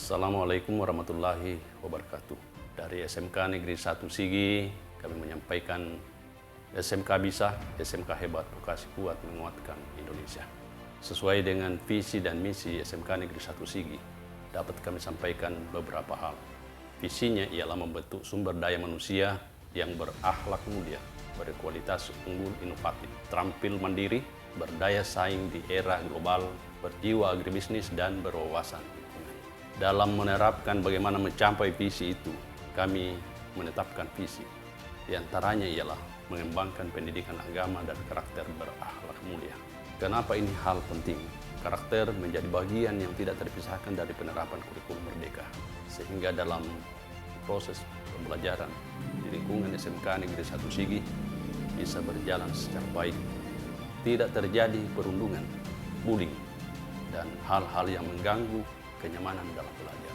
Assalamualaikum warahmatullahi wabarakatuh. Dari SMK Negeri 1 Sigi, kami menyampaikan SMK bisa, SMK hebat, vokasi kuat menguatkan Indonesia. Sesuai dengan visi dan misi SMK Negeri 1 Sigi, dapat kami sampaikan beberapa hal. Visinya ialah membentuk sumber daya manusia yang berakhlak mulia, berkualitas unggul inovatif, terampil mandiri, berdaya saing di era global, berjiwa agribisnis dan berwawasan. Dalam menerapkan bagaimana mencapai visi itu, kami menetapkan visi. Di antaranya ialah mengembangkan pendidikan agama dan karakter berakhlak mulia. Kenapa ini hal penting? Karakter menjadi bagian yang tidak terpisahkan dari penerapan kurikulum merdeka. Sehingga dalam proses pembelajaran di lingkungan SMK Negeri 1 Sigi bisa berjalan secara baik. Tidak terjadi perundungan, bullying, dan hal-hal yang mengganggu kenyamanan dalam belajar.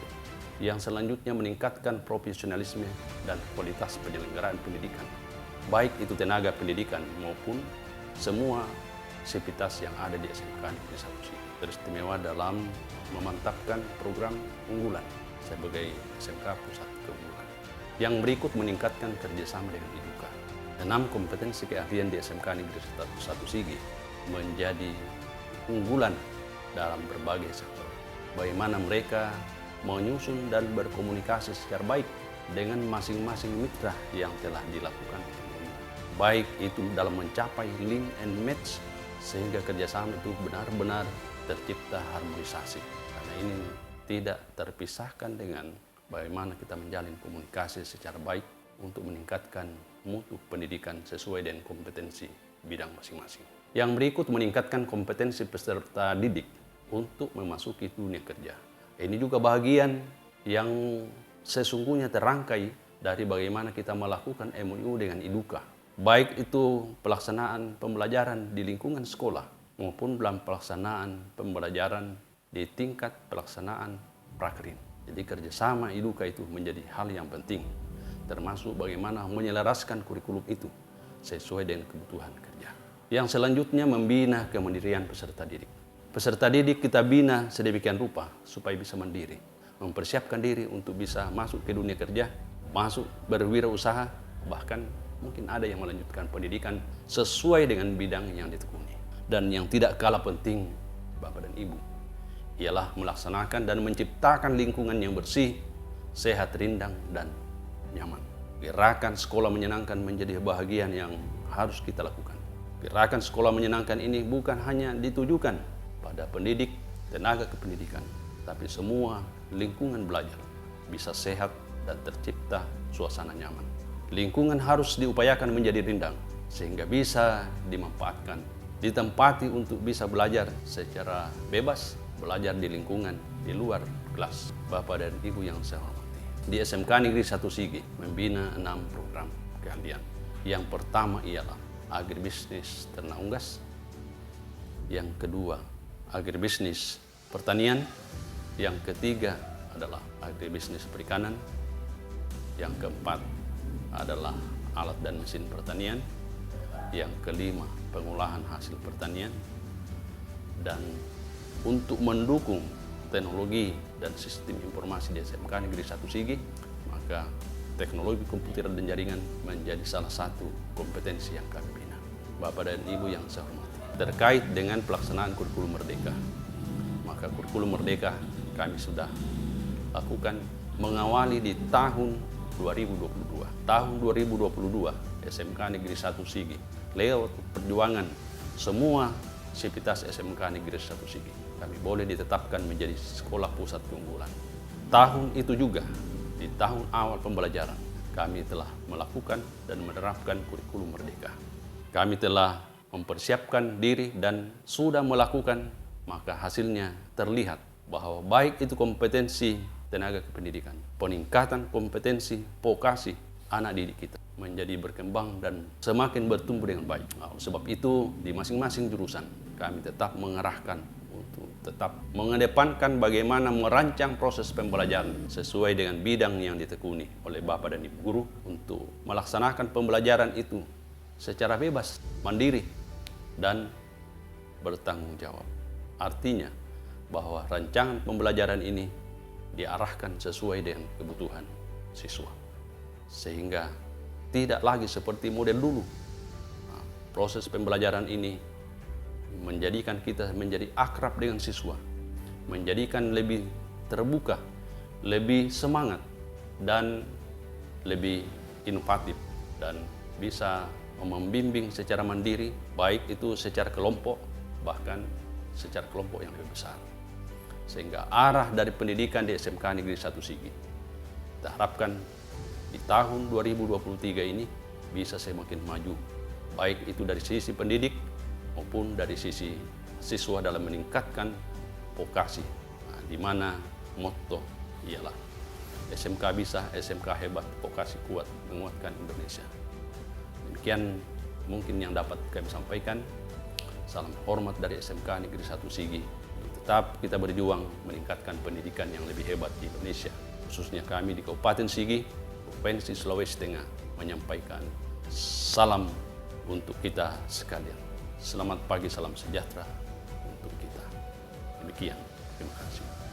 Yang selanjutnya meningkatkan profesionalisme dan kualitas penyelenggaraan pendidikan, baik itu tenaga pendidikan maupun semua sivitas yang ada di SMK Negeri 1 Sigi. Teristimewa dalam memantapkan program unggulan sebagai SMK Pusat Keunggulan. Yang berikut meningkatkan kerjasama dengan IDUKA. 6 kompetensi keahlian di SMK Negeri 1 Sigi menjadi unggulan dalam berbagai sektor. Bagaimana mereka menyusun dan berkomunikasi secara baik dengan masing-masing mitra yang telah dilakukan. Baik itu dalam mencapai link and match sehingga kerjasama itu benar-benar tercipta harmonisasi. Karena ini tidak terpisahkan dengan bagaimana kita menjalin komunikasi secara baik untuk meningkatkan mutu pendidikan sesuai dengan kompetensi bidang masing-masing. Yang berikut meningkatkan kompetensi peserta didik untuk memasuki dunia kerja. Ini juga bagian yang sesungguhnya terangkai dari bagaimana kita melakukan MOU dengan IDUKA. Baik itu pelaksanaan pembelajaran di lingkungan sekolah maupun dalam pelaksanaan pembelajaran di tingkat pelaksanaan prakrin. Jadi kerjasama IDUKA itu menjadi hal yang penting, termasuk bagaimana menyelaraskan kurikulum itu sesuai dengan kebutuhan kerja. Yang selanjutnya membina kemandirian peserta didik. Peserta didik kita bina sedemikian rupa supaya bisa mandiri, mempersiapkan diri untuk bisa masuk ke dunia kerja, masuk berwirausaha, bahkan mungkin ada yang melanjutkan pendidikan sesuai dengan bidang yang ditekuni. Dan yang tidak kalah penting, Bapak dan Ibu, ialah melaksanakan dan menciptakan lingkungan yang bersih, sehat, rindang, dan nyaman. Gerakan sekolah menyenangkan menjadi bahagian yang harus kita lakukan. Gerakan sekolah menyenangkan ini bukan hanya ditujukan pada pendidik, tenaga kependidikan, tapi semua lingkungan belajar bisa sehat dan tercipta suasana nyaman. Lingkungan harus diupayakan menjadi rindang sehingga bisa dimanfaatkan, ditempati untuk bisa belajar secara bebas, belajar di lingkungan di luar kelas. Bapak dan Ibu yang saya hormati, di SMK Negeri 1 Sigi membina 6 program keahlian. Yang pertama ialah agribisnis ternak unggas. Yang kedua, agribisnis pertanian. Yang ketiga adalah agribisnis perikanan. Yang keempat adalah alat dan mesin pertanian. Yang kelima, pengolahan hasil pertanian. Dan untuk mendukung teknologi dan sistem informasi di SMK Negeri 1 Sigi, maka teknologi komputer dan jaringan menjadi salah satu kompetensi yang kami bina. Bapak dan Ibu yang saya hormati, terkait dengan pelaksanaan kurikulum merdeka, maka kurikulum merdeka kami sudah lakukan mengawali di tahun 2022. Tahun 2022 SMK Negeri 1 Sigi lewat perjuangan semua sivitas SMK Negeri 1 Sigi kami boleh ditetapkan menjadi sekolah pusat keunggulan. Tahun itu juga di tahun awal pembelajaran kami telah melakukan dan menerapkan kurikulum merdeka. Kami telah mempersiapkan diri dan sudah melakukan, maka hasilnya terlihat bahwa baik itu kompetensi tenaga kependidikan, peningkatan kompetensi vokasi anak didik kita menjadi berkembang dan semakin bertumbuh dengan baik. Nah, sebab itu di masing-masing jurusan kami tetap mengarahkan untuk tetap mengedepankan bagaimana merancang proses pembelajaran sesuai dengan bidang yang ditekuni oleh Bapak dan Ibu guru untuk melaksanakan pembelajaran itu secara bebas, mandiri, dan bertanggung jawab. Artinya bahwa rancangan pembelajaran ini diarahkan sesuai dengan kebutuhan siswa. Sehingga tidak lagi seperti model dulu. Nah, proses pembelajaran ini menjadikan kita menjadi akrab dengan siswa, menjadikan lebih terbuka, lebih semangat, dan lebih inovatif, dan bisa membimbing secara mandiri, baik itu secara kelompok, bahkan secara kelompok yang lebih besar. Sehingga arah dari pendidikan di SMK Negeri 1 Sigi, kita harapkan di tahun 2023 ini bisa semakin maju, baik itu dari sisi pendidik maupun dari sisi siswa dalam meningkatkan vokasi, di mana motto ialah SMK bisa, SMK hebat, vokasi kuat, menguatkan Indonesia. Demikian mungkin yang dapat kami sampaikan. Salam hormat dari SMK Negeri 1 Sigi. Tetap kita berjuang meningkatkan pendidikan yang lebih hebat di Indonesia. Khususnya kami di Kabupaten Sigi, Provinsi Sulawesi Tengah, menyampaikan salam untuk kita sekalian. Selamat pagi, salam sejahtera untuk kita. Demikian, terima kasih.